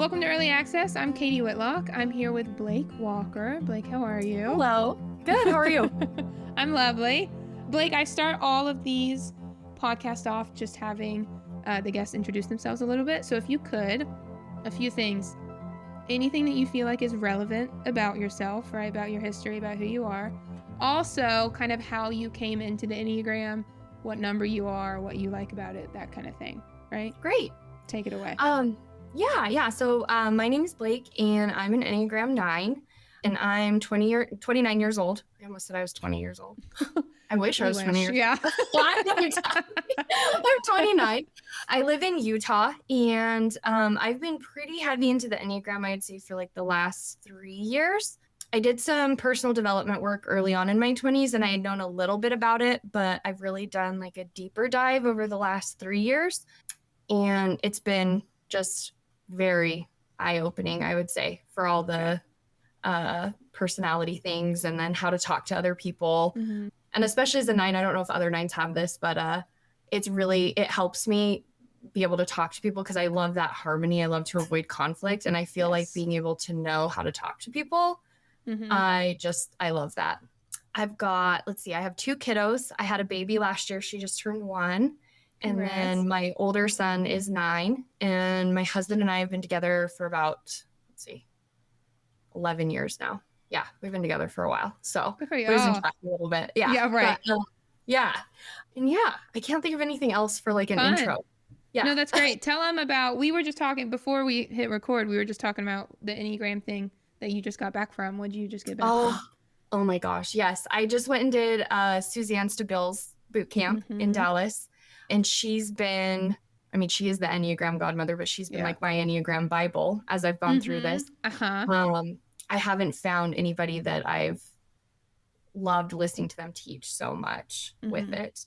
Welcome to Early Access. I'm Katie Whitlock. I'm here with Blake Walker. Blake, how are you? Hello. Good. How are you? I'm lovely. Blake, I start all of these podcasts off just having the guests introduce themselves a little bit. So if you could, a few things. Anything that you feel like is relevant about yourself, right? About your history, about who you are. Also, kind of how you came into the Enneagram, what number you are, what you like about it, that kind of thing, right? Great. Take it away. Yeah. So my name is Blake, and I'm an Enneagram 9, and I'm 29 years old. I almost said I was 20 years old. I wish I was 20 years old. Yeah. I'm 29. I live in Utah, and I've been pretty heavy into the Enneagram, I'd say, for like the last 3 years. I did some personal development work early on in my 20s, and I had known a little bit about it, but I've really done like a deeper dive over the last 3 years. And it's been just very eye-opening, I would say, for all the personality things and then how to talk to other people. Mm-hmm. And especially as a 9, I don't know if other 9s have this, but it helps me be able to talk to people because I love that harmony. I love to avoid conflict. And I feel like being able to know how to talk to people, I love that. I have 2 kiddos. I had a baby last year. She just turned 1. And then my older son is 9, and my husband and I have been together for about, 11 years now. Yeah, we've been together for a while. So losing track a little bit. Yeah. Yeah, right. But, And I can't think of anything else for like an intro. Yeah. No, that's great. Tell them about, we were just talking, before we hit record, we were just talking about the Enneagram thing that you just got back from. What did you just get back from? Oh my gosh. Yes. I just went and did Suzanne Stabille's boot camp in Dallas. And she is the Enneagram godmother, but she's been like my Enneagram Bible as I've gone through this. I haven't found anybody that I've loved listening to them teach so much with it.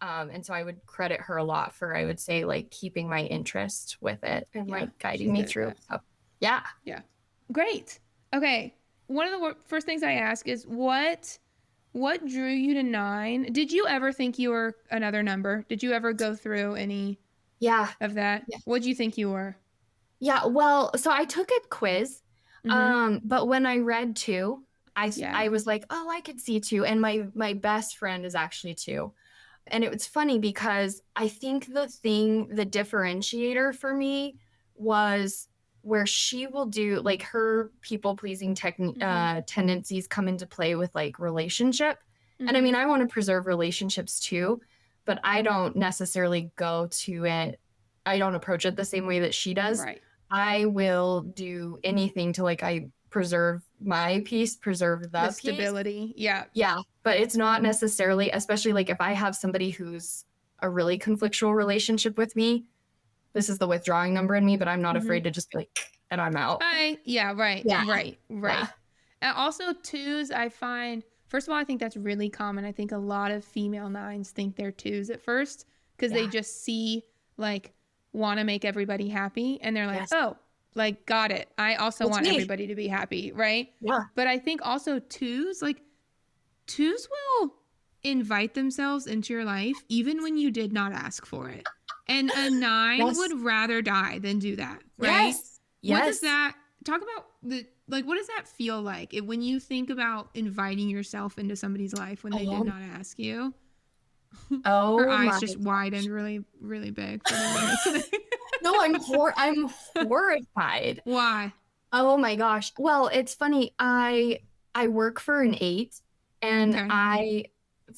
And so I would credit her a lot for, I would say, like keeping my interest with it and like guiding me through. So, yeah. Great. Okay. One of the first things I ask is what drew you to 9? Did you ever think you were another number? Did you ever go through any of that? Yeah. What did you think you were? Yeah, well, so I took a quiz, but when I read 2, I was like, oh, I could see 2. And my best friend is actually 2. And it was funny because I think the differentiator for me was where she will do like her people-pleasing tendencies come into play with like relationship. And I mean, I want to preserve relationships too, but I don't necessarily go to it. I don't approach it the same way that she does. Right. I will do anything to like, I preserve my peace, preserve the peace. Stability. Yeah. Yeah. But it's not necessarily, especially like if I have somebody who's a really conflictual relationship with me, this is the withdrawing number in me, but I'm not afraid to just be like, and I'm out. Right. Right. Yeah. And also 2s, I find, first of all, I think that's really common. I think a lot of female 9s think they're 2s at first because they just see like, want to make everybody happy. And they're like, oh, like, got it. I also want everybody to be happy. Right. Yeah. But I think also 2s will invite themselves into your life, even when you did not ask for it. And a 9 would rather die than do that, right? Yes. What does that, talk about what does that feel like when you think about inviting yourself into somebody's life when they did not ask you? Oh, her eyes just widened really, really big. No, I'm horrified. Why? Oh my gosh. Well, it's funny. I work for an 8, and I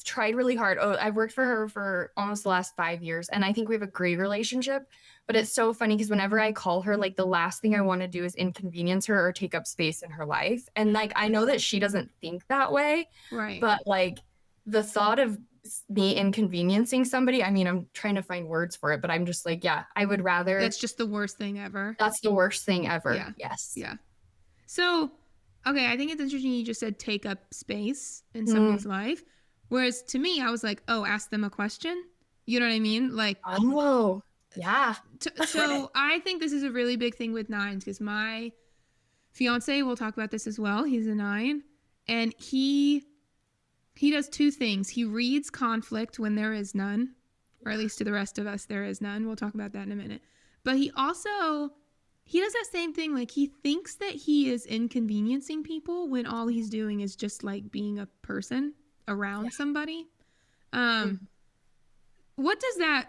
tried really hard. I've worked for her for almost the last 5 years, and I think we have a great relationship. But it's so funny because whenever I call her, like the last thing I want to do is inconvenience her or take up space in her life. And like I know that she doesn't think that way, right? But like the thought of me inconveniencing somebody, I mean, I'm trying to find words for it, but I'm just like, I would rather. That's just the worst thing ever. That's the worst thing ever. Yeah. Yes. Yeah. So, okay, I think it's interesting you just said take up space in somebody's life. Whereas to me, I was like, oh, ask them a question. You know what I mean? Like, oh, yeah. So I think this is a really big thing with 9s because my fiance, we'll talk about this as well. He's a 9, and he does 2 things. He reads conflict when there is none, or at least to the rest of us, there is none. We'll talk about that in a minute. But he also he does that same thing. Like, he thinks that he is inconveniencing people when all he's doing is just like being a person around somebody. Mhm. What does that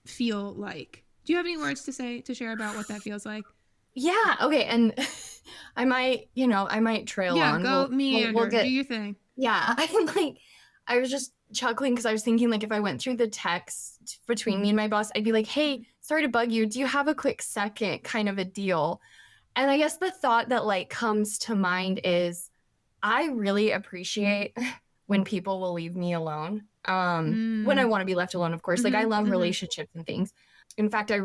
feel like? Do you have any words to share about what that feels like? Yeah. Okay. And I might trail Yeah, on. go We'll meander. Do get, your thing. yeah. I was just chuckling because I was thinking like if I went through the text between me and my boss, I'd be like, hey, sorry to bug you. Do you have a quick second kind of a deal? And I guess the thought that like comes to mind is I really appreciate when people will leave me alone. When I want to be left alone, of course. Like I love relationships and things. In fact, I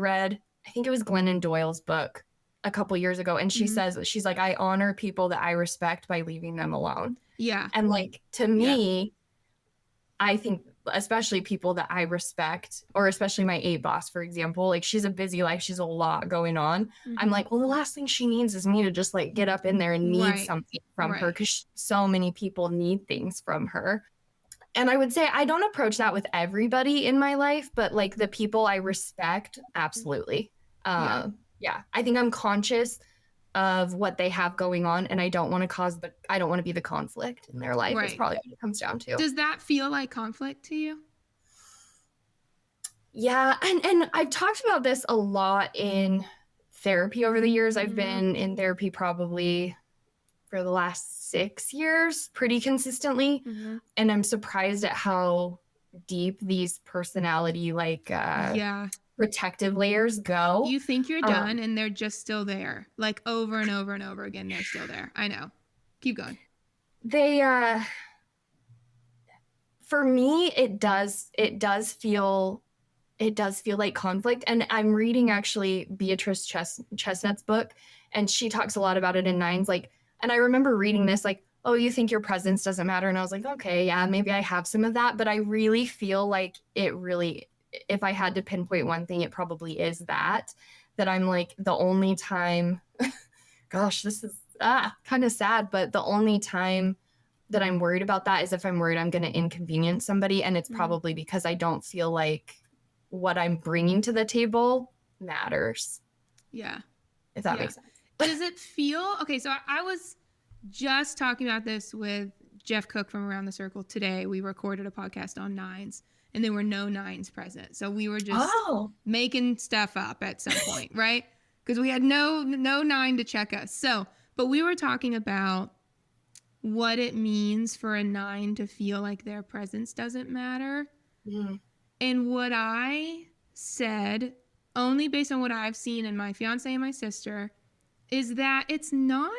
think it was Glennon Doyle's book a couple years ago, and she's like, I honor people that I respect by leaving them alone. Yeah. And like to me, I think especially people that I respect, or especially my A boss, for example, like she's a busy life, she's a lot going on. I'm like, well, the last thing she needs is me to just like get up in there and need something from her, because so many people need things from her. And I would say I don't approach that with everybody in my life, but like the people I respect, absolutely. Yeah, I think I'm conscious of what they have going on, and I don't want to be the conflict in their life. Is probably what it comes down to. Does that feel like conflict to you? Yeah, and I've talked about this a lot in therapy over the years. I've been in therapy probably for the last 6 years pretty consistently, and I'm surprised at how deep these personality protective layers go. You think you're done and they're just still there, like over and over and over again. They're still there. I know. Keep going. They for me it does feel like conflict. And I'm reading actually Beatrice Chestnut's book, and she talks a lot about it in Nines. Like, and I remember reading this like, oh, you think your presence doesn't matter? And I was like, okay, yeah, maybe I have some of that, but I really feel like if I had to pinpoint one thing, it probably is that I'm like the only time, gosh, this is kind of sad, but the only time that I'm worried about that is if I'm worried I'm going to inconvenience somebody. And it's probably because I don't feel like what I'm bringing to the table matters. Yeah. If that makes sense. Does it feel, okay, so I was just talking about this with Jeff Cook from Around the Circle today. We recorded a podcast on nines, and there were no nines present. So we were just making stuff up at some point, right? Because we had no nine to check us. So, but we were talking about what it means for a nine to feel like their presence doesn't matter. And what I said, only based on what I've seen in my fiance and my sister, is that it's not,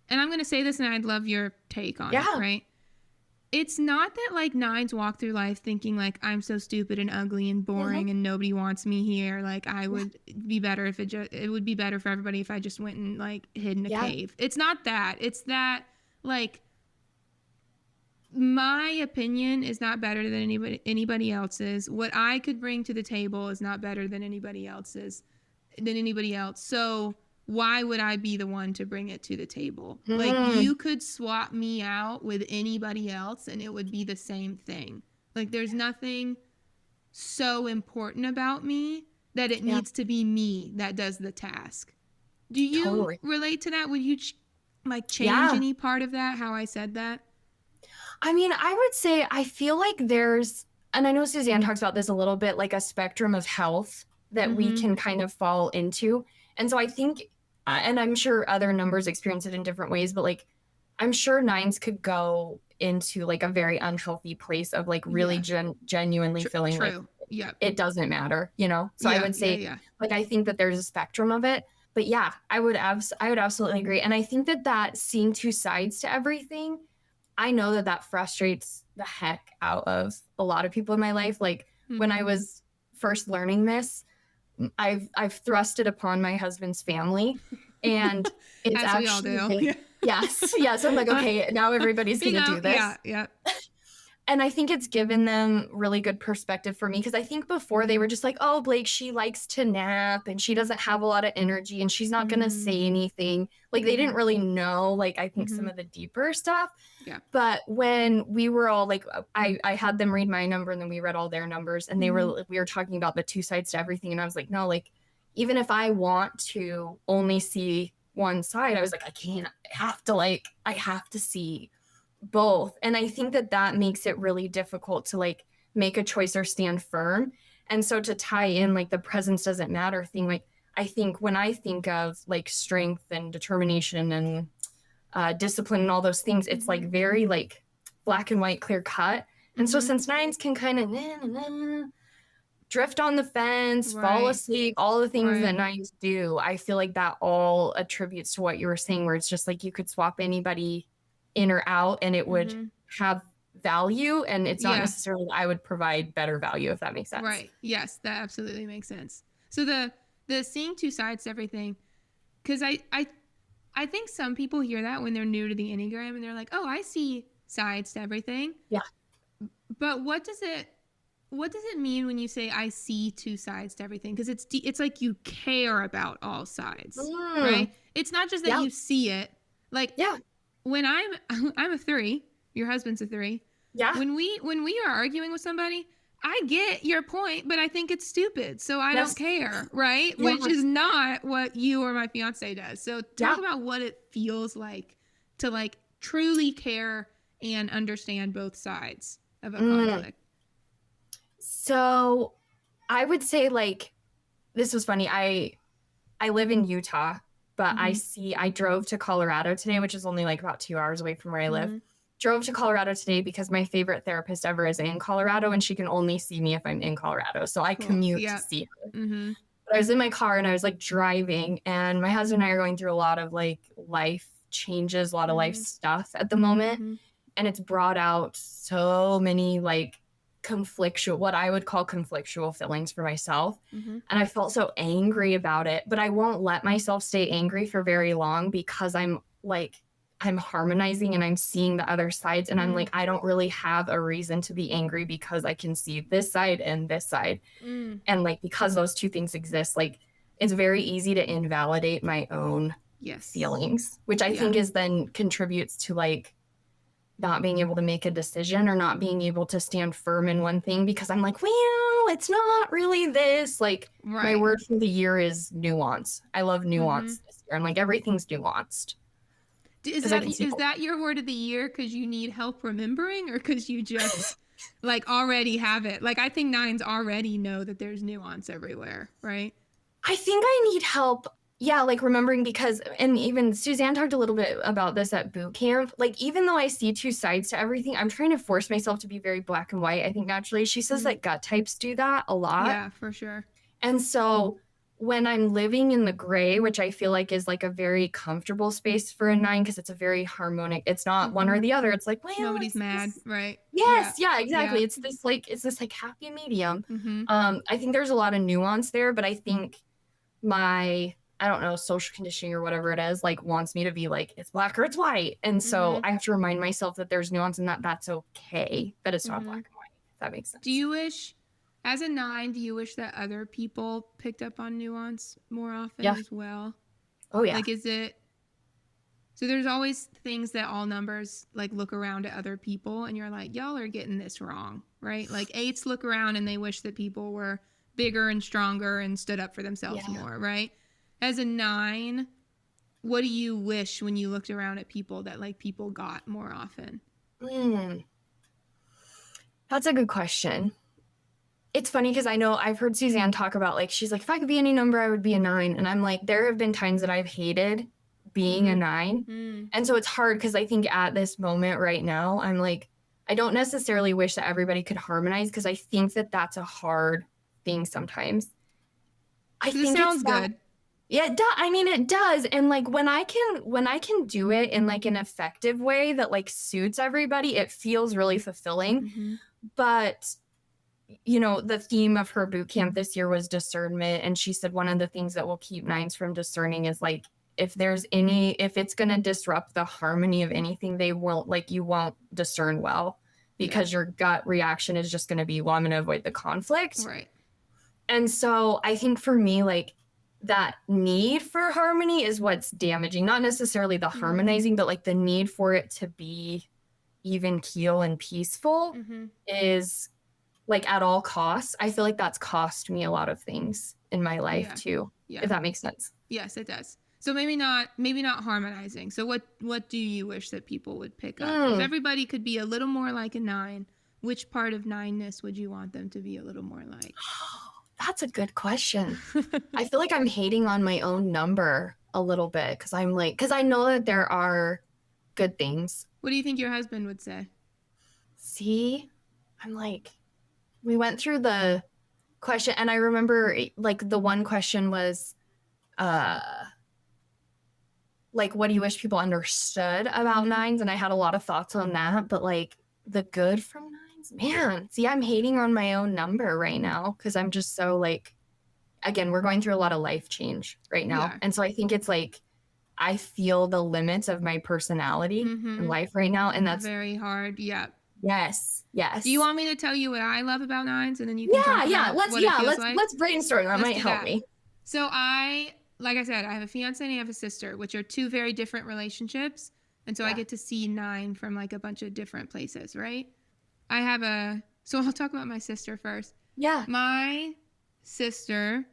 and I'm going to say this and I'd love your take on it, right? It's not that like nines walk through life thinking like I'm so stupid and ugly and boring and nobody wants me here. Like I would be better if it would be better for everybody if I just went and like hid in a cave. It's not that. It's that like my opinion is not better than anybody else's. What I could bring to the table is not better than anybody else. So why would I be the one to bring it to the table? Like you could swap me out with anybody else and it would be the same thing. Like there's nothing so important about me that it needs to be me that does the task. Do you relate to that? Would you change any part of that, how I said that? I mean, I would say I feel like there's, and I know Suzanne talks about this a little bit, like a spectrum of health that we can kind of fall into. And so I think, and I'm sure other numbers experience it in different ways, but like, I'm sure nines could go into like a very unhealthy place of like really genuinely feeling like it doesn't matter, you know? So I would say, like, I think that there's a spectrum of it. But yeah, I would absolutely agree. And I think that seeing two sides to everything, I know that frustrates the heck out of a lot of people in my life. Like when I was first learning this, I've thrust it upon my husband's family, and it's as actually we all do. yes. I'm like, okay, now everybody's gonna do this. Yeah. And I think it's given them really good perspective for me, because I think before they were just like, oh, Blake, she likes to nap and she doesn't have a lot of energy and she's not going to say anything. Like they didn't really know, like, I think some of the deeper stuff. Yeah. But when we were all like, I had them read my number and then we read all their numbers, and we were talking about the two sides to everything. And I was like, no, like even if I want to only see one side, I was like, I can't, I have to see both. And I think that that makes it really difficult to like make a choice or stand firm. And so to tie in like the presence doesn't matter thing, like I think when I think of like strength and determination and discipline and all those things, it's like very like black and white, clear cut. And so since nines can kind of drift on the fence, fall asleep, all the things that nines do, I feel like that all attributes to what you were saying, where it's just like you could swap anybody in or out and it would have value. And it's not necessarily I would provide better value, if that makes sense. Right. Yes, that absolutely makes sense. So the seeing two sides to everything, because I think some people hear that when they're new to the Enneagram and they're like, oh, I see sides to everything. Yeah. But what does it mean when you say I see two sides to everything? Because it's like you care about all sides, right? It's not just that you see it. Like, when I'm a 3, your husband's a 3. Yeah. When we are arguing with somebody, I get your point, but I think it's stupid, so I don't care, right? Yeah. Which is not what you or my fiance does. So talk about what it feels like to like truly care and understand both sides of a conflict. So I would say like, this was funny. I live in Utah, but I drove to Colorado today, which is only like about 2 hours away from where I live. Drove to Colorado today because my favorite therapist ever is in Colorado and she can only see me if I'm in Colorado. So I commute to see her. But I was in my car and I was like driving, and my husband and I are going through a lot of like life changes, a lot of life stuff at the moment. And it's brought out so many like what I would call conflictual feelings for myself. And I felt so angry about it, but I won't let myself stay angry for very long because I'm harmonizing and I'm seeing the other sides. And I'm like, I don't really have a reason to be angry because I can see this side and this side. And like, because those two things exist, like it's very easy to invalidate my own feelings, which I think is then contributes to like not being able to make a decision or not being able to stand firm in one thing because I'm like, well, it's not really this. Like my word for the year is nuance. I love nuance this year. I'm like, everything's nuanced. Is that your word of the year because you need help remembering, or because you just like already have it? Like I think nines already know that there's nuance everywhere, right? I think I need help. Yeah, like remembering because, and even Suzanne talked a little bit about this at boot camp. Like, even though I see two sides to everything, I'm trying to force myself to be very black and white. I think naturally she says that gut types do that a lot. Yeah, for sure. And so when I'm living in the gray, which I feel like is like a very comfortable space for a 9 because it's a very harmonic, it's not one or the other. It's like, well, nobody's mad, this. Right? Yes, yeah, exactly. Yeah. It's this like happy medium. I think there's a lot of nuance there, but I think my, I don't know, social conditioning or whatever it is, like wants me to be like, it's black or it's white. And so I have to remind myself that there's nuance and that's okay, but it's not black and white, if that makes sense. Do you wish, as a 9, do you wish that other people picked up on nuance more often as well? Oh, yeah. Like, is it, so there's always things that all numbers like look around at other people and you're like, y'all are getting this wrong, right? Like 8s look around and they wish that people were bigger and stronger and stood up for themselves more, right? As a 9, what do you wish when you looked around at people that like people got more often? That's a good question. It's funny because I know I've heard Suzanne talk about like, she's like, if I could be any number, I would be a 9. And I'm like, there have been times that I've hated being a 9. And so it's hard because I think at this moment right now, I'm like, I don't necessarily wish that everybody could harmonize because I think that that's a hard thing sometimes. I think it sounds good. Yeah, it does. I mean, it does. And like when I can do it in like an effective way that like suits everybody, it feels really fulfilling. But you know, the theme of her boot camp this year was discernment. And she said one of the things that will keep 9s from discerning is like, if it's going to disrupt the harmony of anything, you won't discern well because your gut reaction is just going to be, well, I'm going to avoid the conflict. Right. And so I think for me, like that need for harmony is what's damaging, not necessarily the harmonizing, but like the need for it to be even keel and peaceful is like at all costs, I feel like that's cost me a lot of things in my life too. Yeah. If that makes sense. Yes, it does. So maybe not harmonizing. So what do you wish that people would pick up? If everybody could be a little more like a 9, which part of 9ness would you want them to be a little more like? That's a good question. I feel like I'm hating on my own number a little bit because I know that there are good things. What do you think your husband would say? See, I'm like, we went through the question and I remember like the one question was, like, what do you wish people understood about 9s? And I had a lot of thoughts on that, but like the good from 9s, man, see, I'm hating on my own number right now because I'm just so like, again, we're going through a lot of life change right now. And so I think it's like, I feel the limits of my personality in life right now. And that's very hard. Yeah. Yes. Do you want me to tell you what I love about 9s, and then you can talk about what it feels like? Let's brainstorm. That might help me. So like I said, I have a fiance and I have a sister, which are 2 very different relationships. And so I get to see 9 from like a bunch of different places, right? So I'll talk about my sister first. Yeah. My sister,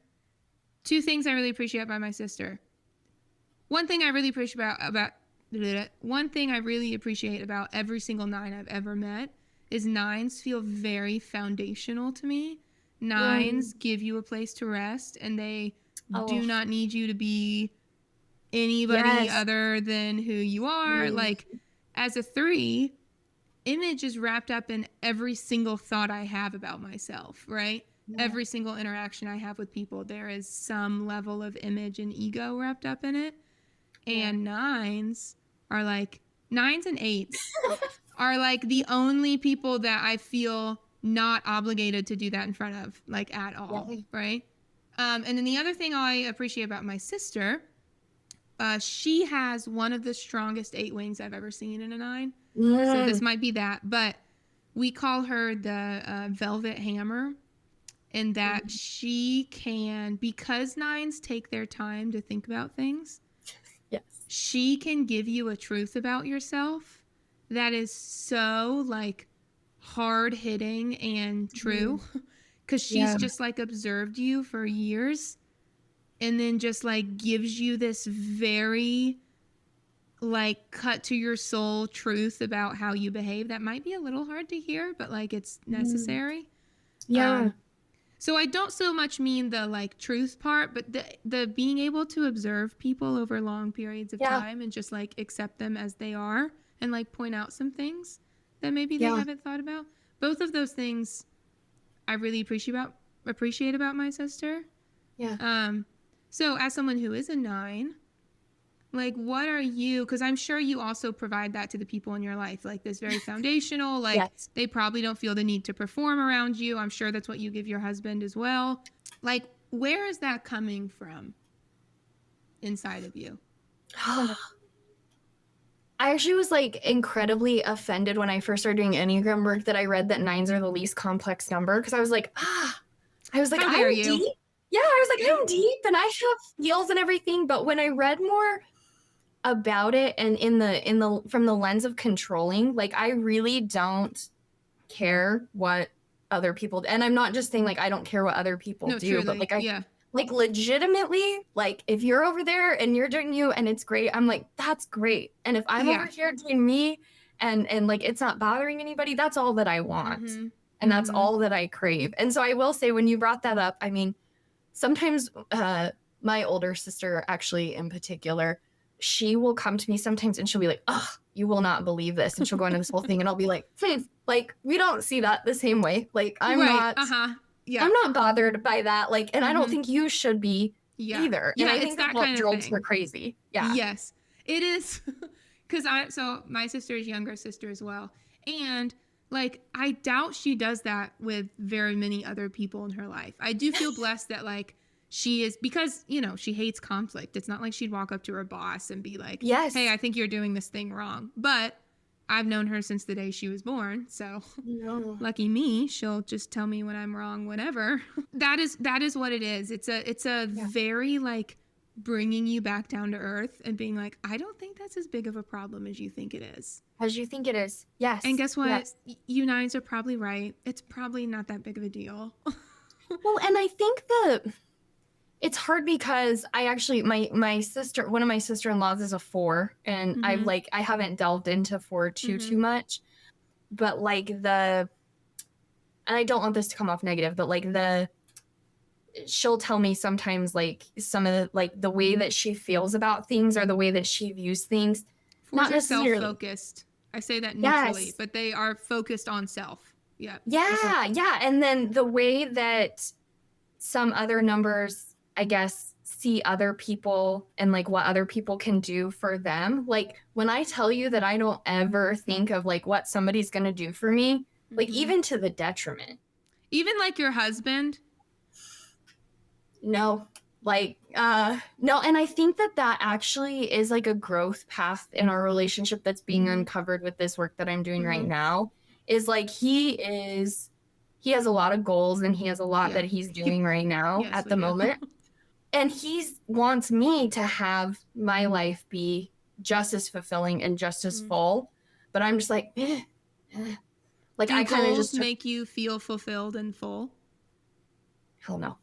2 things I really appreciate about my sister. One thing I really appreciate about every single 9 I've ever met is 9s feel very foundational to me. 9s give you a place to rest, and they do not need you to be anybody other than who you are. Like, as a 3, image is wrapped up in every single thought I have about myself, right? Every single interaction I have with people, there is some level of image and ego wrapped up in it. And 9s are like, 9s and 8s are like the only people that I feel not obligated to do that in front of, like, at all, right? And then the other thing I appreciate about my sister, she has one of the strongest 8 wings I've ever seen in a 9. So this might be that, but we call her the Velvet Hammer, in that she can, because 9s take their time to think about things, she can give you a truth about yourself that is so like hard hitting and true, because she's just like observed you for years and then just like gives you this very like cut to your soul truth about how you behave that might be a little hard to hear, but like it's necessary. So I don't so much mean the like truth part, but the being able to observe people over long periods of time and just like accept them as they are and like point out some things that maybe they haven't thought about. Both of those things I really appreciate about my sister. So as someone who is a 9, like, what are you, because I'm sure you also provide that to the people in your life, like this very foundational, like they probably don't feel the need to perform around you. I'm sure that's what you give your husband as well. Like, where is that coming from inside of you? I actually was like incredibly offended when I first started doing Enneagram work that I read that 9s are the least complex number, because I was like, I'm deep. Yeah, I was like, I'm deep and I have feels and everything. But when I read more about it and in the from the lens of controlling, like I really don't care what other people do. And I'm not just saying like I don't care what other people do, truly, but like like legitimately, like if you're over there and you're doing you and it's great, I'm like, that's great. And if I'm over here doing me and like it's not bothering anybody, that's all that I want. And that's all that I crave. And so I will say, when you brought that up, I mean, sometimes my older sister, actually in particular, she will come to me sometimes and she'll be like, oh, you will not believe this. And she'll go into this whole thing and I'll be like, like, we don't see that the same way. Like, I'm not bothered by that. Like, and I don't think you should be either. And I think that's what drives her crazy. Yes, it is. Because my sister is younger sister as well. And like, I doubt she does that with very many other people in her life. I do feel blessed that like she is, because, you know, she hates conflict. It's not like she'd walk up to her boss and be like, hey, I think you're doing this thing wrong. But I've known her since the day she was born. So lucky me, she'll just tell me when I'm wrong whenever. That is what it is. It's a very like bringing you back down to earth and being like, I don't think that's as big of a problem as you think it is. As you think it is. Yes. And guess what? Yes. You nines are probably right. It's probably not that big of a deal. Well, and I think that it's hard because I actually, my sister, one of my sister-in-laws is a 4, and I haven't delved into 4 too much, but like and I don't want this to come off negative, but like she'll tell me sometimes like some of the, like the way that she feels about things or the way that she views things. 4s not necessarily self-focused. I say that neutrally, but they are focused on self. Yeah. Yeah. Yeah. And then the way that some other numbers, I guess, see other people and like what other people can do for them. Like when I tell you that I don't ever think of like what somebody's going to do for me, like even to the detriment. Even like your husband? No. Like, no. And I think that actually is like a growth path in our relationship that's being uncovered with this work that I'm doing right now. Is like he has a lot of goals and he has a lot that he's doing right now at the moment. And he wants me to have my life be just as fulfilling and just as full. But I'm just like, like I kind of just make you feel fulfilled and full. Hell no.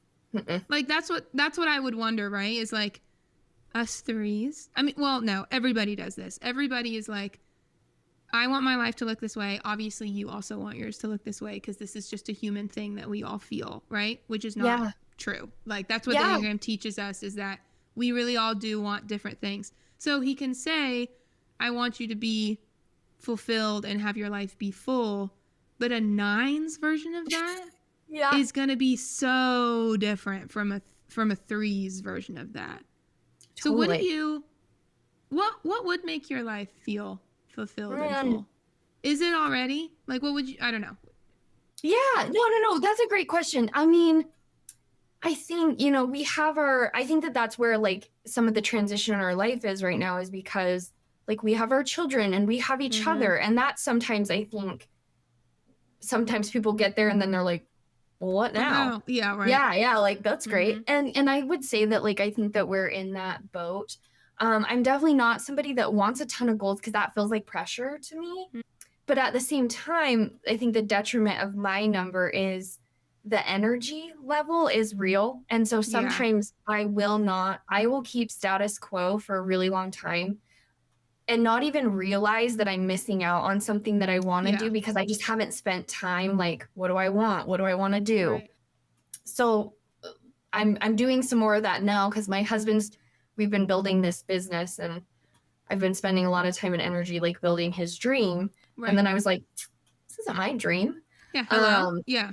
Like that's what I would wonder, right? Is like us 3s. I mean, well, no, everybody does this. Everybody is like, I want my life to look this way. Obviously, you also want yours to look this way because this is just a human thing that we all feel, right? Which is not true. Like that's what the Enneagram teaches us, is that we really all do want different things. So he can say, I want you to be fulfilled and have your life be full, but a 9's version of that is going to be so different from a 3's version of that. So what would make your life feel fulfilled and full? Is it already? Like what would you, I don't know. Yeah, no. That's a great question. I mean, I think, I think that's where like some of the transition in our life is right now, is because like we have our children and we have each other. And that sometimes I think sometimes people get there and then they're like, well, what now? Oh, yeah, right. Yeah, like that's great. And I would say that like I think that we're in that boat. I'm definitely not somebody that wants a ton of goals because that feels like pressure to me. But at the same time, I think the detriment of my number is the energy level is real. And so sometimes I will keep status quo for a really long time and not even realize that I'm missing out on something that I want to do because I just haven't spent time. Like, what do I want? What do I want to do? Right. So I'm doing some more of that now because we've been building this business and I've been spending a lot of time and energy like building his dream. Right. And then I was like, this isn't my dream. Yeah. Hello. Yeah.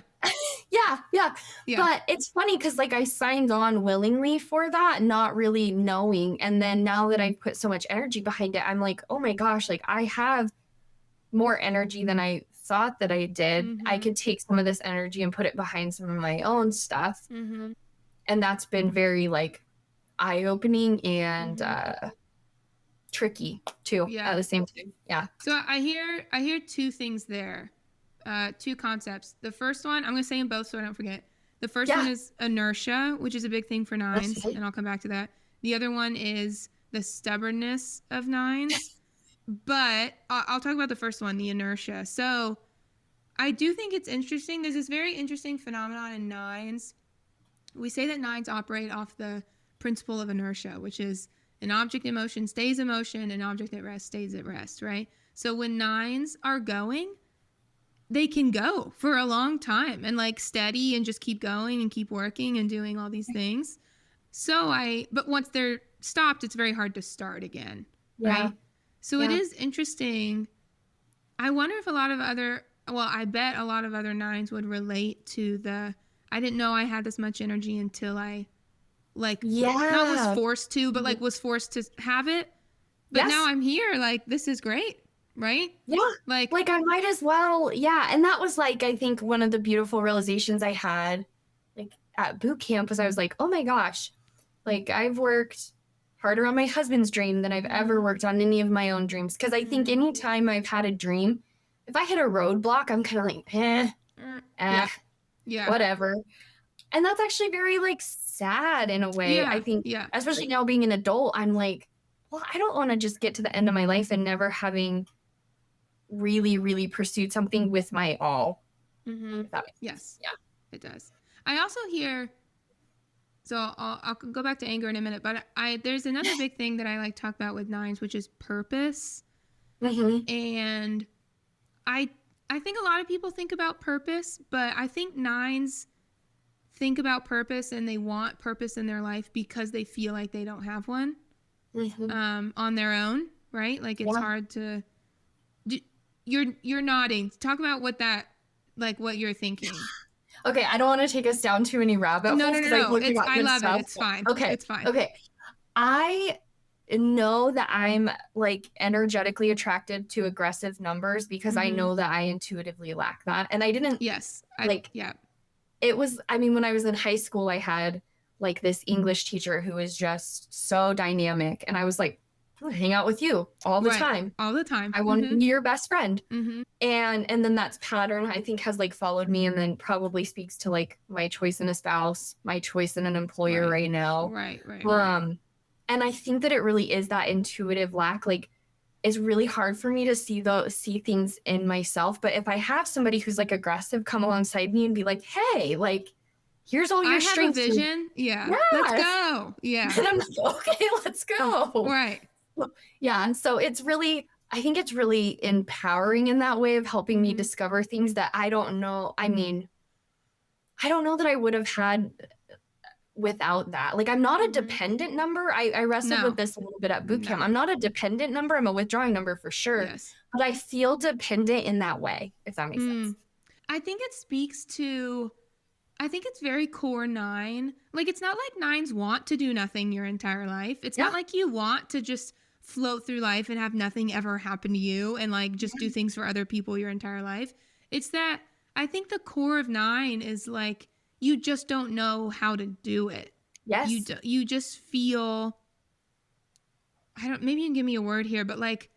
Yeah. But it's funny because like I signed on willingly for that, not really knowing. And then now that I've put so much energy behind it, I'm like, oh my gosh, like I have more energy than I thought that I did. I could take some of this energy and put it behind some of my own stuff. And that's been very like eye-opening and tricky too at the same time. Yeah. So I hear 2 things there. 2 concepts. The first one, I'm going to say them both so I don't forget. The first one is inertia, which is a big thing for 9s, and I'll come back to that. The other one is the stubbornness of 9s. But I'll talk about the first one, the inertia. So I do think it's interesting. There's this very interesting phenomenon in 9s. We say that 9s operate off the principle of inertia, which is an object in motion stays in motion, an object at rest stays at rest, right? So when 9s are going, they can go for a long time and like steady and just keep going and keep working and doing all these things. But once they're stopped, it's very hard to start again, right? So it is interesting. I wonder if I bet a lot of other 9s would relate to I didn't know I had this much energy until I not was forced to, but like was forced to have it. But now I'm here, like this is great. Right? Yeah. Like I might as well. Yeah. And that was like, I think one of the beautiful realizations I had like at boot camp was I was like, oh my gosh, like I've worked harder on my husband's dream than I've ever worked on any of my own dreams. Cause I think anytime I've had a dream, if I hit a roadblock, I'm kind of like, whatever. And that's actually very like sad in a way. I think, especially now being an adult, I'm like, well, I don't want to just get to the end of my life and never having really, really pursued something with my all. Mm-hmm. Yes. Yeah, it does. I also hear, so I'll go back to anger in a minute, but there's another big thing that I like to talk about with nines, which is purpose. Mm-hmm. And I think a lot of people think about purpose, but I think nines think about purpose and they want purpose in their life because they feel like they don't have one on their own, right? Like it's hard to. You're nodding. Talk about what you're thinking. Okay, I don't want to take us down too many rabbit holes because I feel like I love it. It's fine. Okay, it's fine. Okay, I know that I'm like energetically attracted to aggressive numbers because I know that I intuitively lack that, and I didn't. Yes. It was. I mean, when I was in high school, I had like this English teacher who was just so dynamic, and I was like, hang out with you all the time. All the time. I want to be your best friend. And then that's pattern I think has like followed me and then probably speaks to like my choice in a spouse, my choice in an employer right now. Right. And I think that it really is that intuitive lack. Like it's really hard for me to see things in myself. But if I have somebody who's like aggressive come alongside me and be like, hey, like here's all your strengths. I have a vision. Yeah. Let's go. Yeah. And I'm like, okay, let's go. Right. Yeah. And so I think it's really empowering in that way of helping me discover things that I don't know. I mean, I don't know that I would have had without that. Like, I'm not a dependent number. I wrestled with this a little bit at boot camp. I'm not a dependent number. I'm a withdrawing number for sure. Yes. But I feel dependent in that way, if that makes sense. I think it speaks to, I think it's very core nine. Like, it's not like nines want to do nothing your entire life. It's not like you want to just float through life and have nothing ever happen to you and like just do things for other people your entire life. It's that I think the core of nine is like you just don't know how to do it. Yes. You just feel, maybe you can give me a word here, but like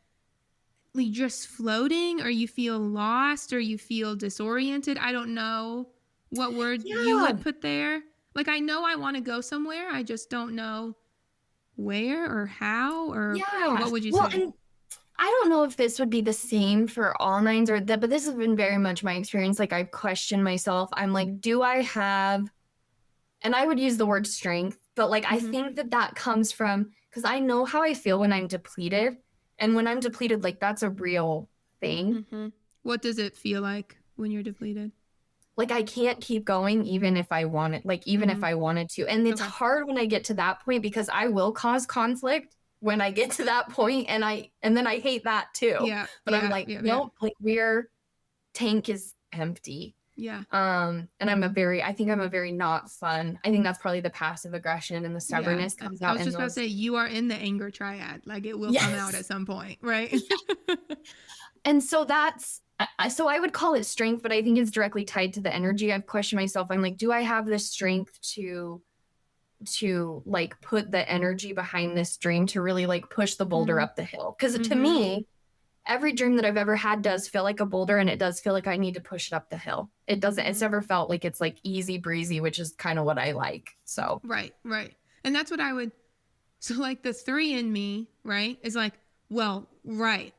just floating, or you feel lost, or you feel disoriented. I don't know what word you would put there. Like, I know I want to go somewhere. I just don't know where or how, or what would you say? And I don't know if this would be the same for all nines or that, but this has been very much my experience. Like, I've questioned myself. I'm like, do I have, and I would use the word strength, but like, I think that comes from, because I know how I feel when I'm depleted. And when I'm depleted, like that's a real thing. What does it feel like when you're depleted? Like I can't keep going even if I want it, like even if I wanted to. And it's hard when I get to that point because I will cause conflict when I get to that point, and then I hate that too. But I'm like, nope, like your tank is empty. And I think I'm a very not fun. I think that's probably the passive aggression and the stubbornness comes out. I was just about to say, you are in the anger triad. Like it will come out at some point, right? And so so I would call it strength, but I think it's directly tied to the energy. I've questioned myself. I'm like, do I have the strength to like put the energy behind this dream to really like push the boulder up the hill? Because to me, every dream that I've ever had does feel like a boulder, and it does feel like I need to push it up the hill. It doesn't, it's never felt like it's like easy breezy, which is kind of what I like. So. Right. And that's what so like the 3 in me, right, is like, well, right.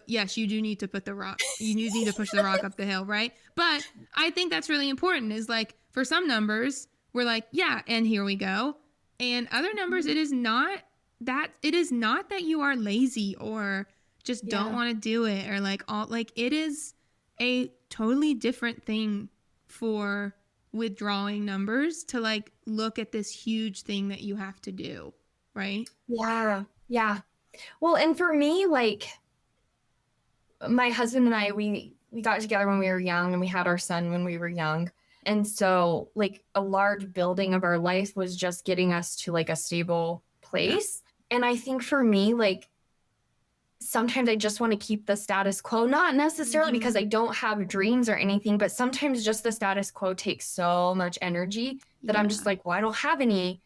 Yes, you do need to put the rock. You need to push the rock up the hill, right? But I think that's really important is like for some numbers, we're like, yeah, and here we go. And other numbers, it is not that you are lazy or just don't want to do it, or like it is a totally different thing for withdrawing numbers to like look at this huge thing that you have to do, right? Yeah. Well, and for me, like my husband and I, we got together when we were young, and we had our son when we were young. And so like a large building of our life was just getting us to like a stable place. And I think for me, like sometimes I just want to keep the status quo, not necessarily because I don't have dreams or anything, but sometimes just the status quo takes so much energy that I'm just like, well, I don't have any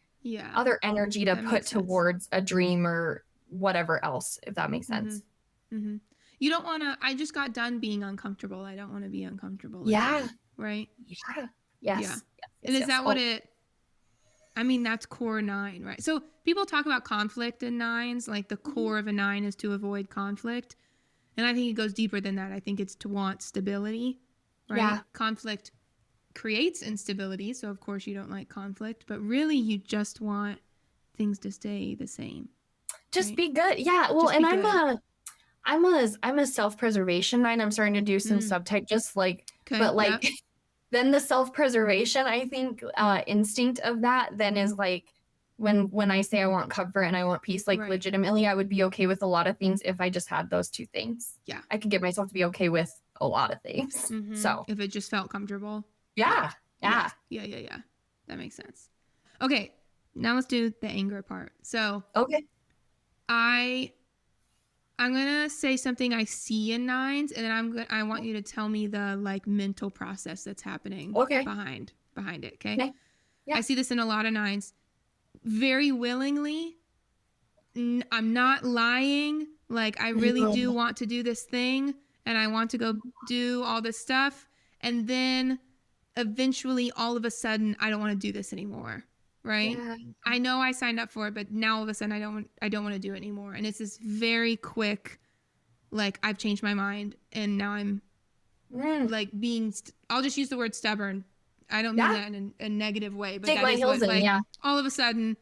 other energy to put towards a dream or whatever else, if that makes sense. You don't want to, I just got done being uncomfortable. I don't want to be uncomfortable. Yeah. Right? Yeah. Yes. Yeah. Yes, And yes, is yes. that what I mean, that's core 9, right? So people talk about conflict in 9s, like the core of a 9 is to avoid conflict. And I think it goes deeper than that. I think it's to want stability, right? Yeah. Conflict creates instability. So, of course, you don't like conflict, but really you just want things to stay the same. Just right? be good. Yeah. Well, Just and be good. I'm a self-preservation 9. I'm starting to do some subtype, just like, Okay. but like, Yep. then the self-preservation, I think, instinct of that then is like, when I say I want comfort and I want peace, like Right. legitimately, I would be okay with a lot of things if I just had those two things. Yeah. I could get myself to be okay with a lot of things. So if it just felt comfortable. yeah. Yeah. That makes sense. Okay. Now let's do the anger part. So Okay. I'm gonna say something I see in 9s, and then I want you to tell me the like mental process that's happening Okay. behind it. Okay. Okay. Yeah. I see this in a lot of 9s. Very willingly, I'm not lying. Like I really do want to do this thing, and I want to go do all this stuff, and then eventually, all of a sudden, I don't want to do this anymore. Right? Yeah. I know I signed up for it, but now all of a sudden I don't want to do it anymore. And it's this very quick, like I've changed my mind, and now I'm like I'll just use the word stubborn. I don't mean that in a negative way, but Take that my is heels what in, yeah. all of a sudden.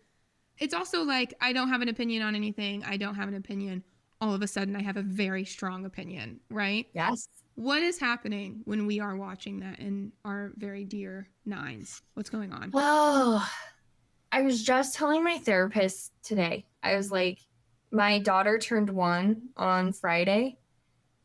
It's also like I don't have an opinion on anything. I don't have an opinion. All of a sudden, I have a very strong opinion. Right? Yes. What is happening when we are watching that in our very dear 9s? What's going on? Oh, I was just telling my therapist today. I was like, my daughter turned 1 on Friday,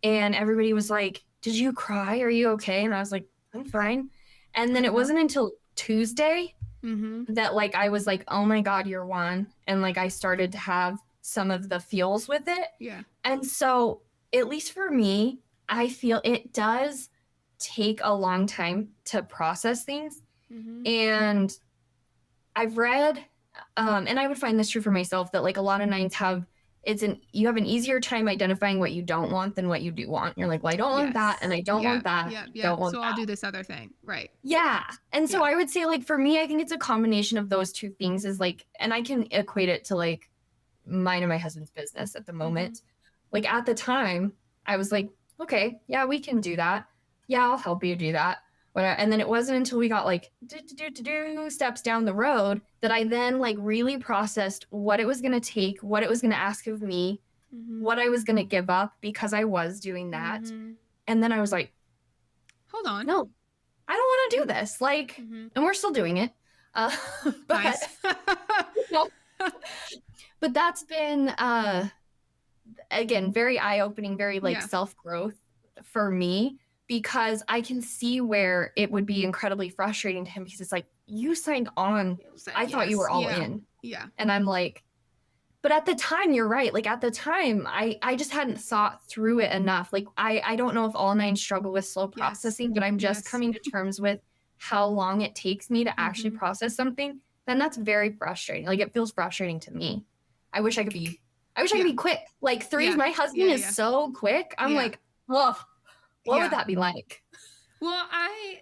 and everybody was like, "Did you cry? Are you okay?" And I was like, "I'm fine." And then it wasn't until Tuesday that like I was like, "Oh my God, you're 1." And like I started to have some of the feels with it. Yeah. And so, at least for me, I feel it does take a long time to process things. And I've read, and I would find this true for myself, that like a lot of 9s have you have an easier time identifying what you don't want than what you do want. You're like, well, I don't want that, and I don't want that. Don't want so that. I'll do this other thing. Right. Yeah. And so I would say like for me, I think it's a combination of those two things is like, and I can equate it to like mine and my husband's business at the moment. Like at the time, I was like, okay, yeah, we can do that. Yeah, I'll help you do that. And then it wasn't until we got like steps down the road that I then like really processed what it was going to take, what it was going to ask of me, what I was going to give up because I was doing that. And then I was like, hold on. No, I don't want to do this. Like, and we're still doing it. But, no. But that's been, again, very eye-opening, very like self-growth for me, because I can see where it would be incredibly frustrating to him because it's like, you signed on. I thought you were all in. Yeah. And I'm like, but at the time, you're right. Like at the time, I just hadn't thought through it enough. Like I don't know if all 9 struggle with slow processing, but I'm just coming to terms with how long it takes me to actually process something. Then that's very frustrating. Like it feels frustrating to me. I wish I could be quick. Like 3's my husband is so quick. I'm like, oh, what would that be like? Well,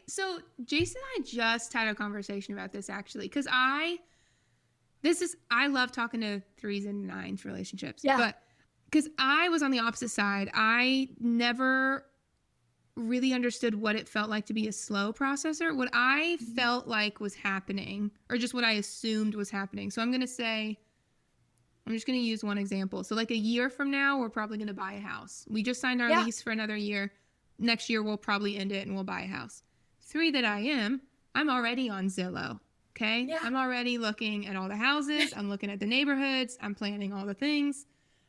so Jason and I just had a conversation about this actually, because I love talking to 3s and 9s relationships. Yeah. But because I was on the opposite side, I never really understood what it felt like to be a slow processor. What I felt like was happening, or just what I assumed was happening. So I'm just going to use one example. So like a year from now, we're probably going to buy a house. We just signed our lease for another year. Next year, we'll probably end it and we'll buy a house. 3 that I'm already on Zillow. Okay. Yeah. I'm already looking at all the houses. I'm looking at the neighborhoods. I'm planning all the things.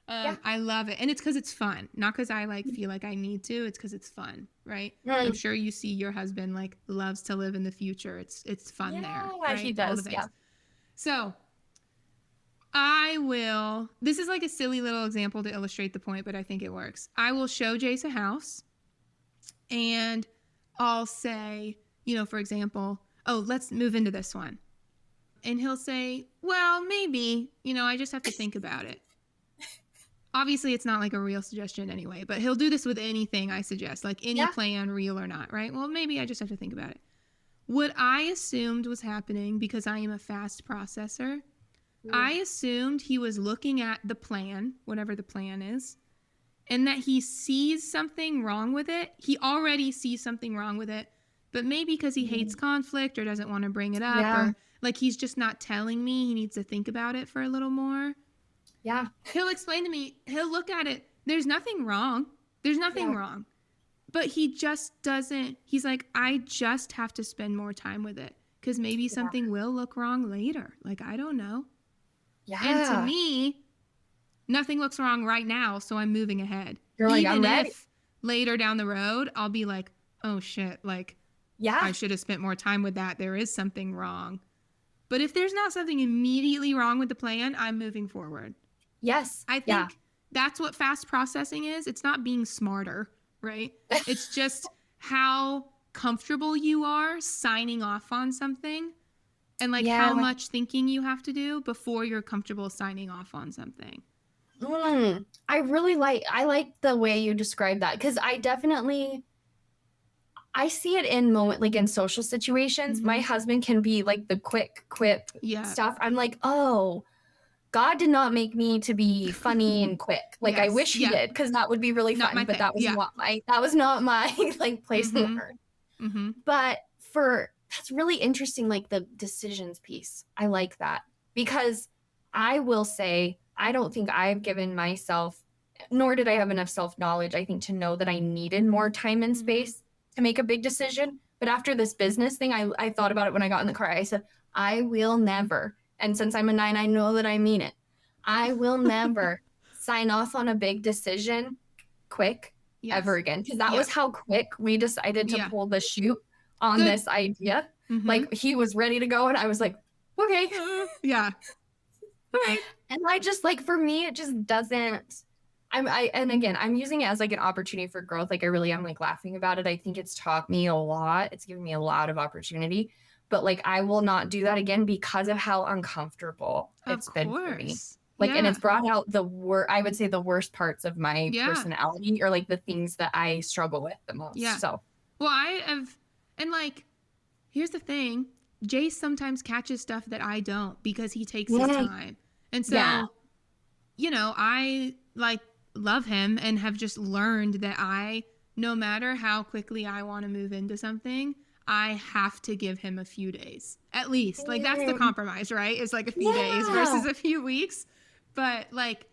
I love it. And it's because it's fun. Not because I like feel like I need to. It's because it's fun. Right. I'm sure you see your husband like loves to live in the future. It's fun there. Right? He does. All the things. Yeah. So this is like a silly little example to illustrate the point, but I think it works. I will show Jace a house and I'll say, for example, oh, let's move into this one. And he'll say, well, maybe, I just have to think about it. Obviously, it's not like a real suggestion anyway, but he'll do this with anything I suggest, like any plan, real or not, right? Well, maybe I just have to think about it. what I assumed was happening, because I am a fast processor, I assumed he was looking at the plan, whatever the plan is, and that he sees something wrong with it. He already sees something wrong with it, but maybe because he hates conflict or doesn't want to bring it up, or like he's just not telling me, he needs to think about it for a little more. Yeah. He'll explain to me, he'll look at it, there's nothing wrong. There's nothing wrong. But he just doesn't, he's like, I just have to spend more time with it, because maybe something will look wrong later. Like, I don't know. Yeah. And to me, nothing looks wrong right now, so I'm moving ahead. You're like, I'm ready. If later down the road, I'll be like, oh shit, like, I should have spent more time with that. There is something wrong. But if there's not something immediately wrong with the plan, I'm moving forward. Yes. I think that's what fast processing is. It's not being smarter, right? It's just how comfortable you are signing off on something, and like how much thinking you have to do before you're comfortable signing off on something. I like the way you describe that, because I see it in like in social situations. My husband can be like the quick quip stuff. I'm like, oh, God did not make me to be funny and quick. Like, I wish he did, because that would be really fun. But that was not my like place in the earth. But that's really interesting, like the decisions piece. I like that, because I will say, I don't think I've given myself, nor did I have enough self-knowledge, I think, to know that I needed more time and space to make a big decision. But after this business thing, I thought about it when I got in the car. I said, I will never, and since I'm a 9, I know that I mean it, I will never sign off on a big decision quick ever again. Because that was how quick we decided to pull the chute on this idea. Like, he was ready to go, and I was like, okay. Right. And I just, like, for me, it just doesn't, and again, I'm using it as like an opportunity for growth. Like, I really am like laughing about it. I think it's taught me a lot. It's given me a lot of opportunity, but like, I will not do that again because of how uncomfortable it's been for me. Like, and it's brought out I would say the worst parts of my personality, or like the things that I struggle with the most. So, well, and like, here's the thing. Jace sometimes catches stuff that I don't, because he takes his time. And so, you know, I like love him and have just learned that no matter how quickly I want to move into something, I have to give him a few days at least. Like, that's the compromise, right? It's like a few days versus a few weeks. But like,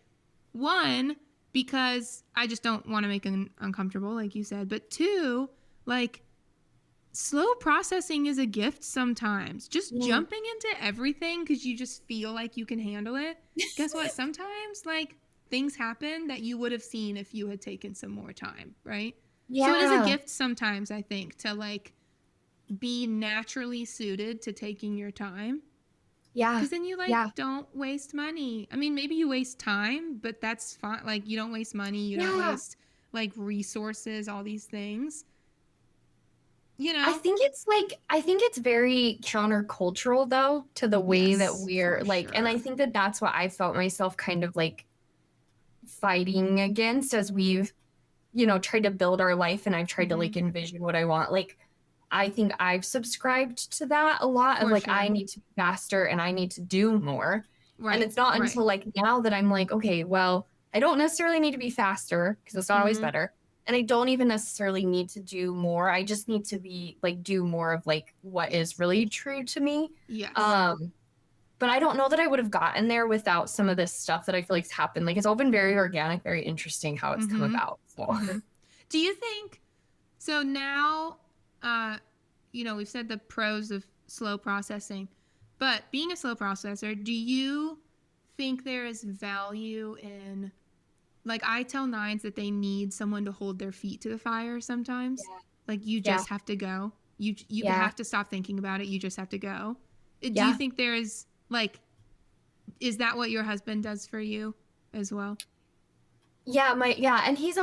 one, because I just don't want to make him uncomfortable, like you said. But two, like, slow processing is a gift sometimes. Just jumping into everything because you just feel like you can handle it. Guess what? Sometimes, like, things happen that you would have seen if you had taken some more time, right? Yeah. So it is a gift sometimes, I think, to like be naturally suited to taking your time. Yeah. Because then you don't waste money. I mean, maybe you waste time, but that's fine. Like, you don't waste money. You don't waste like resources, all these things. You know, I think it's very countercultural though, to the way that we're like, and I think that that's what I felt myself kind of like fighting against as we've, you know, tried to build our life, and I've tried to like envision what I want. Like, I think I've subscribed to that a lot of like, I need to be faster and I need to do more. Right. And it's not until like now that I'm like, okay, well, I don't necessarily need to be faster, because it's not always better. And I don't even necessarily need to do more. I just need to be like, do more of like what is really true to me. Yes. But I don't know that I would have gotten there without some of this stuff that I feel like's happened. Like, it's all been very organic, very interesting how it's come about. So. Do you think, so now, you know, we've said the pros of slow processing, but being a slow processor, do you think there is value in, like, I tell 9s that they need someone to hold their feet to the fire sometimes. Like, you just have to go. You have to stop thinking about it. You just have to go. Do you think there is, like, is that what your husband does for you as well? And he's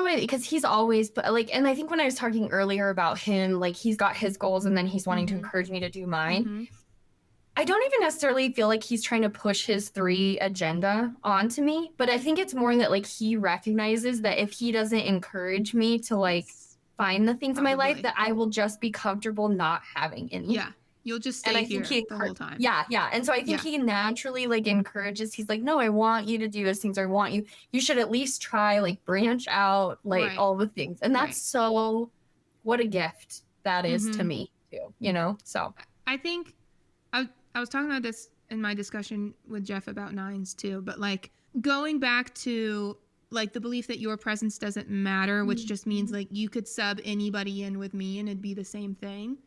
always, but like, and I think when I was talking earlier about him, like, he's got his goals and then he's wanting to encourage me to do mine. I don't even necessarily feel like he's trying to push his 3 agenda onto me, but I think it's more that like he recognizes that if he doesn't encourage me to like find the things in my life Probably. that I will just be comfortable not having any. Yeah. You'll just And stay I think here he the whole time. Yeah. And so I think he naturally like encourages, he's like, no, I want you to do those things. I want you should at least try, like branch out, like all the things. And that's so, what a gift that is to me too, you know? So I think I was talking about this in my discussion with Jeff about nines too, but like going back to like the belief that your presence doesn't matter, which just means like you could sub anybody in with me and it'd be the same thing.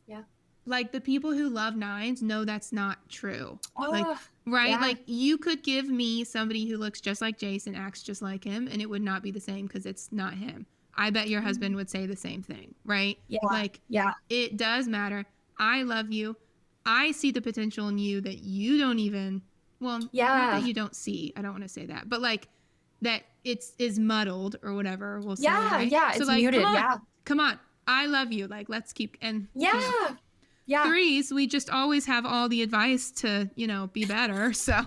Yeah. Like the people who love nines know that's not true. Like, Oh, right? yeah. Like you could give me somebody who looks just like Jason, acts just like him, and it would not be the same because it's not him. I bet your husband would say the same thing, right? Yeah. Like, it does matter. I love you. I see the potential in you that you don't even, well, not that you don't see. I don't want to say that, but like that is muddled or whatever. We'll say, right? Yeah. So It's like, muted. Come on. I love you. Like, let's keep, and yeah. Threes, we just always have all the advice to, be better. So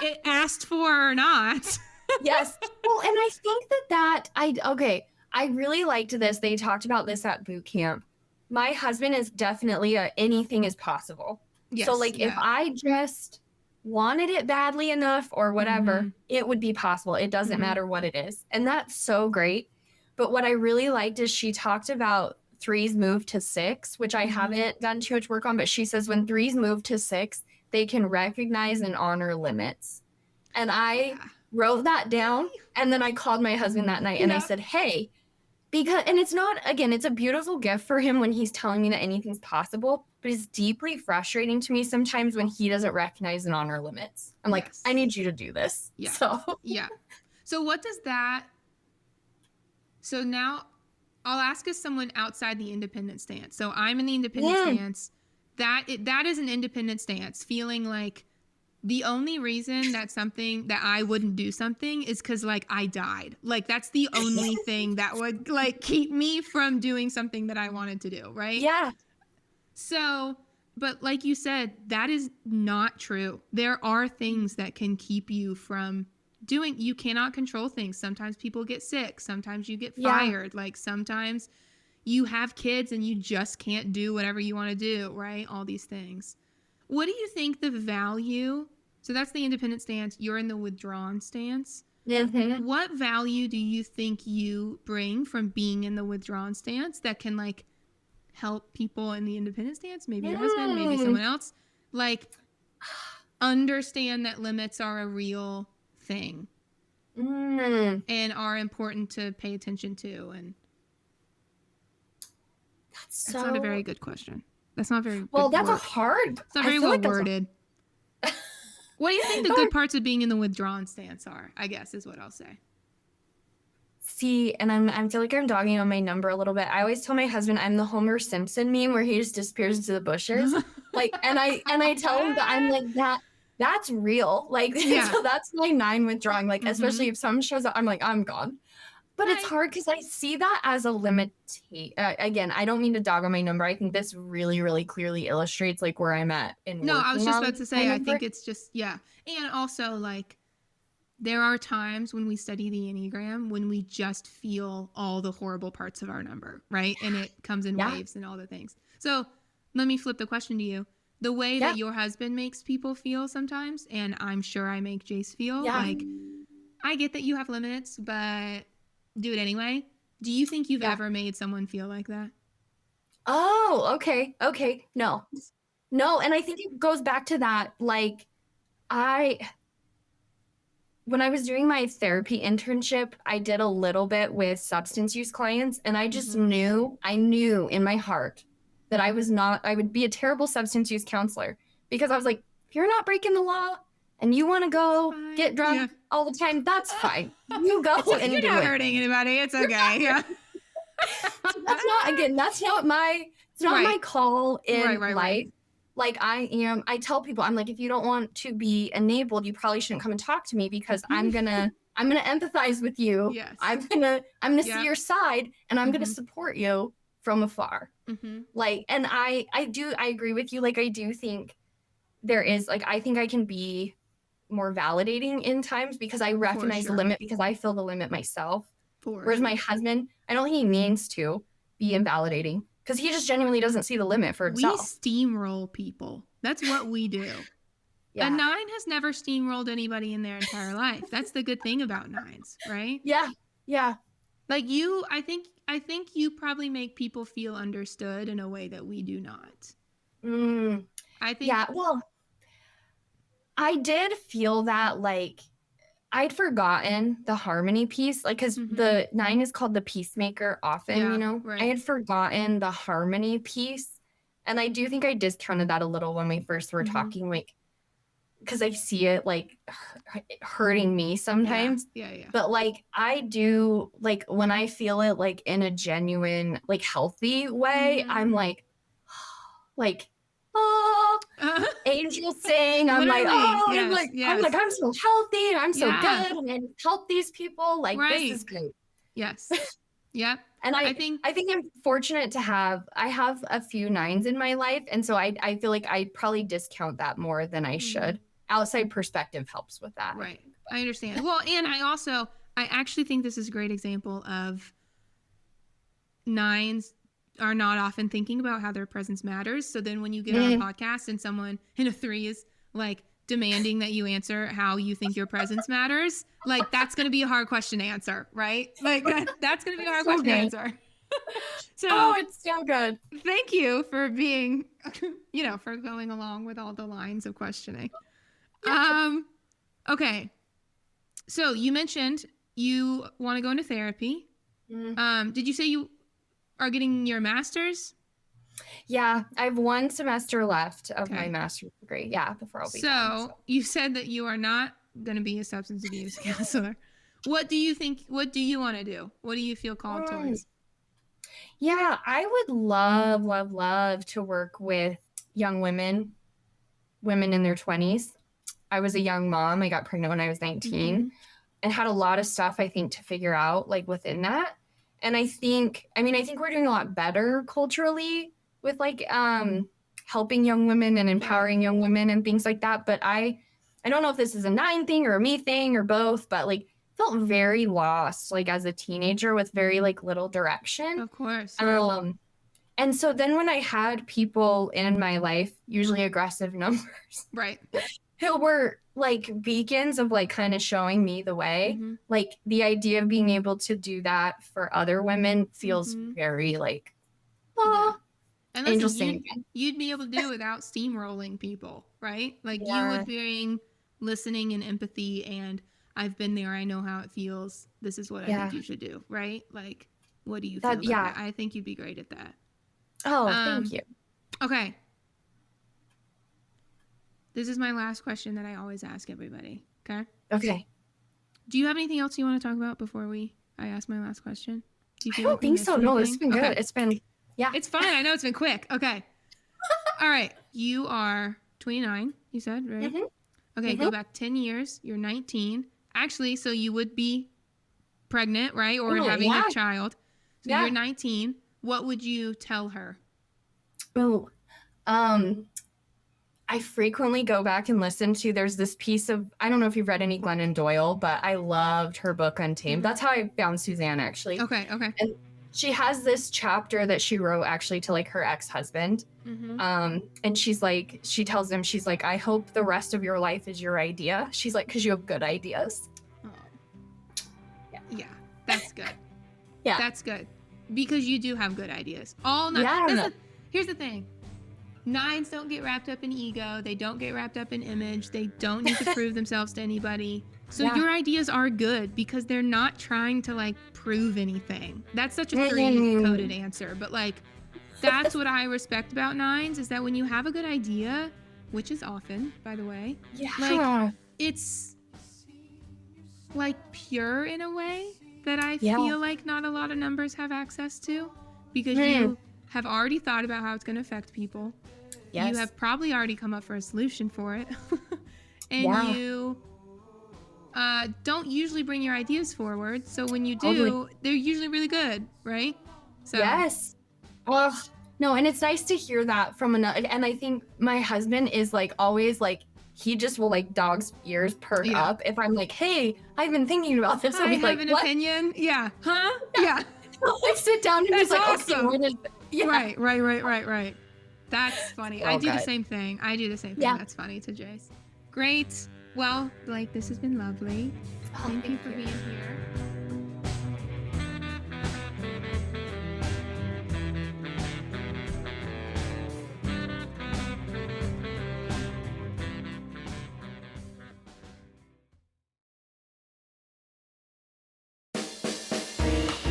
it asked for or not. Yes. Well, and I think I really liked this. They talked about this at boot camp. My husband is definitely anything is possible. Yes, so like if I just wanted it badly enough or whatever, it would be possible. It doesn't matter what it is. And that's so great. But what I really liked is she talked about threes move to six, which I haven't done too much work on, but she says when threes move to six, they can recognize and honor limits. And I wrote that down, and then I called my husband that night and I said, hey, and it's not, again, it's a beautiful gift for him when he's telling me that anything's possible, but it's deeply frustrating to me sometimes when he doesn't recognize and honor limits. I'm like, I need you to do this. Yeah. So So what does that, so now I'll ask as someone outside the independent stance. So I'm in the independent stance. That is an independent stance, feeling like the only reason that I wouldn't do something is because like I died. Like that's the only thing that would like keep me from doing something that I wanted to do, right? Yeah. So, but like you said, that is not true. There are things that can keep you from doing, you cannot control things. Sometimes people get sick. Sometimes you get fired. Like sometimes you have kids and you just can't do whatever you want to do, right? All these things. What do you think the value? So that's the independent stance. You're in the withdrawn stance. What value do you think you bring from being in the withdrawn stance that can like help people in the independent stance? Maybe your husband, maybe someone else. Like understand that limits are a real thing and are important to pay attention to. And that's not a very good question. That's not very well. Good that's word. a hard. It's not very well worded. What do you think the good parts of being in the withdrawn stance are? I guess is what I'll say. See, and I feel like I'm dogging on my number a little bit. I always tell my husband I'm the Homer Simpson meme where he just disappears into the bushes. Like, and I tell him that I'm like that's real. Like, so that's my 9 withdrawing. Like, especially if someone shows up, I'm like, I'm gone. But it's hard because I see that as a limit. Again, I don't mean to dog on my number. I think this really, really clearly illustrates like where I'm at. No, I was just about to say, I think it's just, And also like there are times when we study the Enneagram when we just feel all the horrible parts of our number, right? And it comes in waves and all the things. So let me flip the question to you. The way that your husband makes people feel sometimes, and I'm sure I make Jace feel, like I get that you have limits, but do it anyway. Do you think you've ever made someone feel like that? Oh, okay. No. And I think it goes back to that. Like when I was doing my therapy internship, I did a little bit with substance use clients, and I just knew in my heart that I would be a terrible substance use counselor because I was like, if you're not breaking the law and you want to go get drunk all the time, that's fine. You go and you're do not it. hurting anybody. It's okay. Yeah. That's not my call in life. Like I tell people, I'm like, if you don't want to be enabled, you probably shouldn't come and talk to me because I'm gonna empathize with you. Yes. I'm gonna see your side and I'm gonna support you from afar. Like, and I agree with you. Like, I do think there is like, I think I can be more validating in times because I recognize the limit because I feel the limit myself. Whereas my husband, I don't think he means to be invalidating because he just genuinely doesn't see the limit for himself. We steamroll people. That's what we do. Yeah. A 9 has never steamrolled anybody in their entire life. That's the good thing about 9s, right? Yeah. Yeah. Like I think you probably make people feel understood in a way that we do not. I think. Yeah. Well, I did feel that like I'd forgotten the harmony piece, like, because the 9 is called the peacemaker often, you know? Right. I had forgotten the harmony piece. And I do think I discounted that a little when we first were talking, like, because I see it, like, hurting me sometimes. Yeah. But, like, I do, like, when I feel it, like, in a genuine, like, healthy way, I'm like, oh, angels sing. I'm like, oh, yes, I'm so healthy. I'm so good. I'm going to help these people. Like, this is great. Yes. Yep. And I think I'm fortunate to have a few 9s in my life. And so I feel like I probably discount that more than I should. Outside perspective helps with that. Right. I understand. Well, and I actually think this is a great example of 9s are not often thinking about how their presence matters. So then when you get on a podcast and someone in a 3 is like demanding that you answer how you think your presence matters, like that's going to be a hard question to answer, right? Like that's going to be a hard question to answer. So it's so good. Thank you for being, for going along with all the lines of questioning. Okay. So you mentioned you want to go into therapy. Did you say you are getting your master's? Yeah, I have 1 semester left of my master's degree. Yeah, before I'll be done. So you said that you are not going to be a substance abuse counselor. What do you want to do? What do you feel called towards? Yeah, I would love to work with young women in their 20s. I was a young mom. I got pregnant when I was 19 and had a lot of stuff, I think, to figure out like within that. And I think we're doing a lot better culturally with like helping young women and empowering young women and things like that. But I don't know if this is a 9 thing or a me thing or both, but like felt very lost like as a teenager with very like little direction. Of course. And so then when I had people in my life, usually aggressive numbers, right, who were like beacons of like kind of showing me the way, like the idea of being able to do that for other women feels very like, and angel singing. You'd be able to do it without steamrolling people, right? Like you would bring listening and empathy and I've been there. I know how it feels. This is what I think you should do, right? Like, what do you feel about that? I think you'd be great at that. Oh, thank you. Okay. This is my last question that I always ask everybody. Okay? Okay. Do you have anything else you want to talk about before I ask my last question? I don't think so. No, it's been good. It's been, It's fine. I know it's been quick. Okay. All right. You are 29, you said, right? Okay, go back 10 years. You're 19. Actually, so you would be pregnant, right? Or having a child. So you're 19. What would you tell her? Oh, I frequently go back and listen to, there's this piece of, I don't know if you've read any Glennon Doyle, but I loved her book Untamed. That's how I found Suzanne, actually. Okay. And she has this chapter that she wrote actually to like her ex-husband. And she's like, she tells him, she's like, I hope the rest of your life is your idea. She's like, because you have good ideas. Oh. Yeah, that's good. Yeah. That's good. Because you do have good ideas. Here's the thing. 9s don't get wrapped up in ego. They don't get wrapped up in image. They don't need to prove themselves to anybody. So your ideas are good because they're not trying to like prove anything. That's such a 3-coded answer. But like, that's what I respect about 9s is that when you have a good idea, which is often, by the way, like it's like pure in a way that I feel like not a lot of numbers have access to because you have already thought about how it's going to affect people. Yes. You have probably already come up for a solution for it. And you don't usually bring your ideas forward. So when you do, they're usually really good, right? So yes. No, and it's nice to hear that from another. And I think my husband is like always like, he just will like dog's ears perk up if I'm like, hey, I've been thinking about this. I have an opinion. Yeah. Huh? Yeah. Like sit down and he's like, awesome. Okay, what is Right. That's funny. I do the same thing. Yeah. That's funny to Jace. Great. Well, Blake, this has been lovely. Thank you for being here.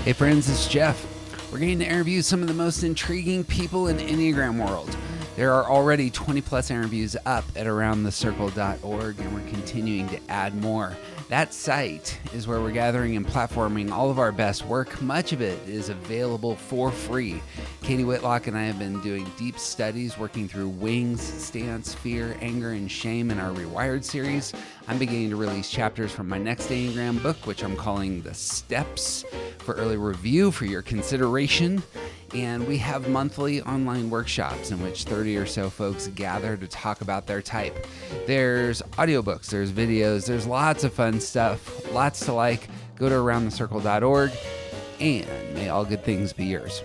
Hey friends, it's Jeff. We're going to interview some of the most intriguing people in the Enneagram world. There are already 20 plus interviews up at aroundthecircle.org, and we're continuing to add more. That site is where we're gathering and platforming all of our best work. Much of it is available for free. Katie Whitlock and I have been doing deep studies working through wings, stance, fear, anger, and shame in our Rewired series. I'm beginning to release chapters from my next Enneagram book, which I'm calling The Steps, for early review for your consideration. And we have monthly online workshops in which 30 or so folks gather to talk about their type. There's audiobooks, there's videos, there's lots of fun stuff, lots to like. Go to aroundthecircle.org, and may all good things be yours.